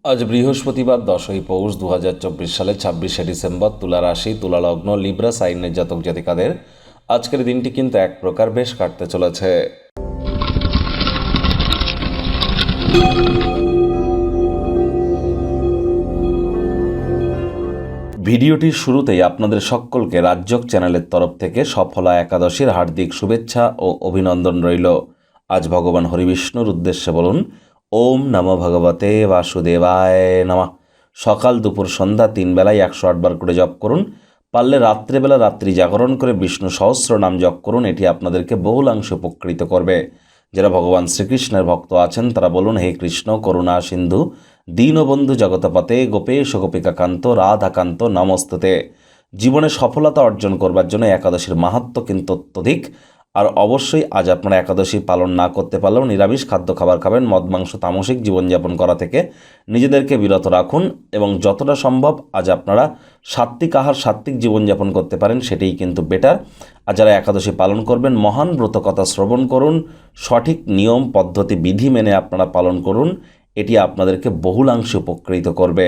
আজ বৃহস্পতিবার 10ই পৌষ 2024 সালে 26শে ডিসেম্বর। তুলা রাশি, তুলা লগ্ন, লিব্রা সাইনের জাতক জাতিকাদের আজকের দিনটি কিন্তু এক প্রকার বেশ কাটতে চলেছে। ভিডিওটির শুরুতেই আপনাদের সকলকে রাজযোগ চ্যানেলের তরফ থেকে সফলা একাদশীর হার্দিক শুভেচ্ছা ও অভিনন্দন রইল। আজ ভগবান হরিবিষ্ণুর উদ্দেশ্যে বলুন ওম নমো ভগবতে বাসুদেবায় নমঃ। সকাল দুপুর সন্ধ্যা 3 বেলায় 108 বার করে জপ করুন। পারলে রাত্রেবেলা রাত্রি জাগরণ করে বিষ্ণু সহস্র নাম জপ করুন। এটি আপনাদেরকে বহুলাংশে উপকৃত করবে। যারা ভগবান শ্রীকৃষ্ণের ভক্ত আছেন তারা বলুন হে কৃষ্ণ করুণা সিন্ধু দীনবন্ধু জগতপতে গোপেশ গোপিকাকান্ত রাধাকান্ত নমস্তুতে। জীবনে সফলতা অর্জন করবার জন্য একাদশীর মাহাত্ম্য কিন্তু অত্যধিক। আর অবশ্যই আজ আপনারা একাদশী পালন না করতে পারলেও নিরামিষ খাদ্য খাবার খাবেন। মদ মাংস তামসিক জীবনযাপন করা থেকে নিজেদেরকে বিরত রাখুন এবং যতটা সম্ভব আজ আপনারা সাত্ত্বিক আহার সাত্ত্বিক জীবনযাপন করতে পারেন সেটাই কিন্তু বেটার। আর যারা একাদশী পালন করবেন মহান ব্রতকথা শ্রবণ করুন, সঠিক নিয়ম পদ্ধতি বিধি মেনে আপনারা পালন করুন। এটি আপনাদেরকে বহুলাংশে উপকৃত করবে।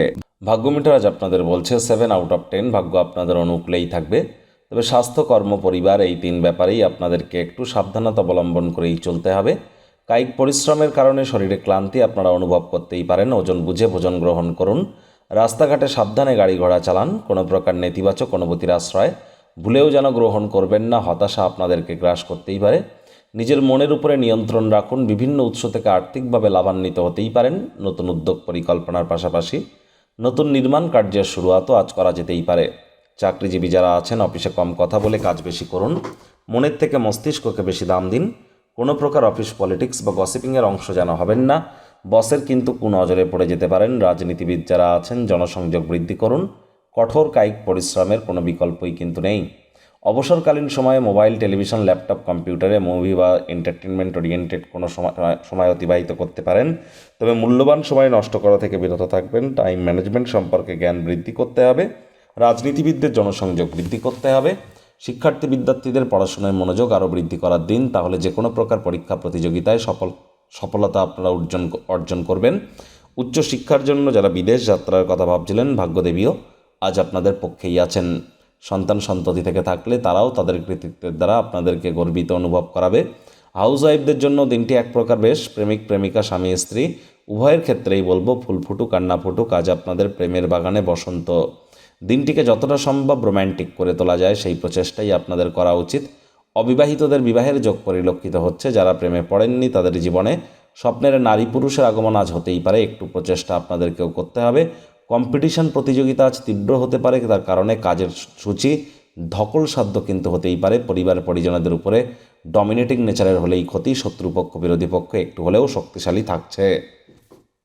ভাগ্য মিটার আজ আপনাদের বলছে 7/10 ভাগ্য আপনাদের অনুকূলেই থাকবে। তবে স্বাস্থ্য, কর্ম, পরিবার এই 3 ব্যাপারেই আপনাদেরকে একটু সাবধানতা অবলম্বন করেই চলতে হবে। কায়িক পরিশ্রমের কারণে শরীরে ক্লান্তি আপনারা অনুভব করতেই পারেন। ওজন বুঝে ভোজন গ্রহণ করুন। রাস্তাঘাটে সাবধানে গাড়ি ঘোড়া চালান। কোনো প্রকার নেতিবাচক অনুভূতির আশ্রয় ভুলেও যেন গ্রহণ করবেন না। হতাশা আপনাদেরকে গ্রাস করতেই পারে। নিজের মনের উপরে নিয়ন্ত্রণ রাখুন। বিভিন্ন উৎস থেকে আর্থিকভাবে লাভান্বিত হতেই পারেন। নতুন উদ্যোগ পরিকল্পনার পাশাপাশি নতুন নির্মাণ কার্যের শুরুয়াতও আজ করা যেতেই পারে। চাকরিজীবী যারা আছেন অফিসে কম কথা বলে কাজ বেশি করুন। মনের থেকে মস্তিষ্ককে বেশি দাম দিন। কোনো প্রকার অফিস পলিটিক্স বা গসিপিংয়ের অংশ যেন হবেন না। বসের কিন্তু কুনজরে পড়ে যেতে পারেন। রাজনীতিবিদ যারা আছেন জনসংযোগ বৃদ্ধি করুন। কঠোর কায়িক পরিশ্রমের কোনো বিকল্পই কিন্তু নেই। অবসরকালীন সময়ে মোবাইল, টেলিভিশন, ল্যাপটপ, কম্পিউটারে মুভি বা এন্টারটেনমেন্ট ওরিয়েন্টেড কোনো সময় অতিবাহিত করতে পারেন। তবে মূল্যবান সময় নষ্ট করা থেকে বিরত থাকবেন। টাইম ম্যানেজমেন্ট সম্পর্কে জ্ঞান বৃদ্ধি করতে হবে। রাজনীতিবিদদের জনসংযোগ বৃদ্ধি করতে হবে। শিক্ষার্থী বিদ্যার্থীদের পড়াশোনায় মনোযোগ আরও বৃদ্ধি করার দিন। তাহলে যে কোনো প্রকার পরীক্ষা প্রতিযোগিতায় সফলতা আপনারা অর্জন করবেন। উচ্চশিক্ষার জন্য যারা বিদেশ যাত্রার কথা ভাবছিলেন ভাগ্যদেবীও আজ আপনাদের পক্ষেই আছেন। সন্তান সন্ততি থেকে থাকলে তারাও তাদের কৃতিত্বের দ্বারা আপনাদেরকে গর্বিত অনুভব করাবে। হাউস ওয়াইফদের জন্য দিনটি এক প্রকার বেশ। প্রেমিক প্রেমিকা, স্বামী স্ত্রী উভয়ের ক্ষেত্রেই বলবো ফুল ফুটুক আর না ফুটুক, আজ আপনাদের প্রেমের বাগানে বসন্ত। দিনটিকে যতটা সম্ভব রোম্যান্টিক করে তোলা যায় সেই প্রচেষ্টাই আপনাদের করা উচিত। অবিবাহিতদের বিবাহের যোগ পরিলক্ষিত হচ্ছে। যারা প্রেমে পড়েননি তাদের জীবনে স্বপ্নের নারী পুরুষের আগমন আজ হতেই পারে। একটু প্রচেষ্টা আপনাদেরকেও করতে হবে। কম্পিটিশন প্রতিযোগিতা আজ তীব্র হতে পারে। তার কারণে কাজের সূচি ধকলসাধ্য কিন্তু হতেই পারে। পরিবার পরিজনদের উপরে ডমিনেটিং নেচারের হলেই ক্ষতি। শত্রুপক্ষ বিরোধী পক্ষ একটু হলেও শক্তিশালী থাকছে।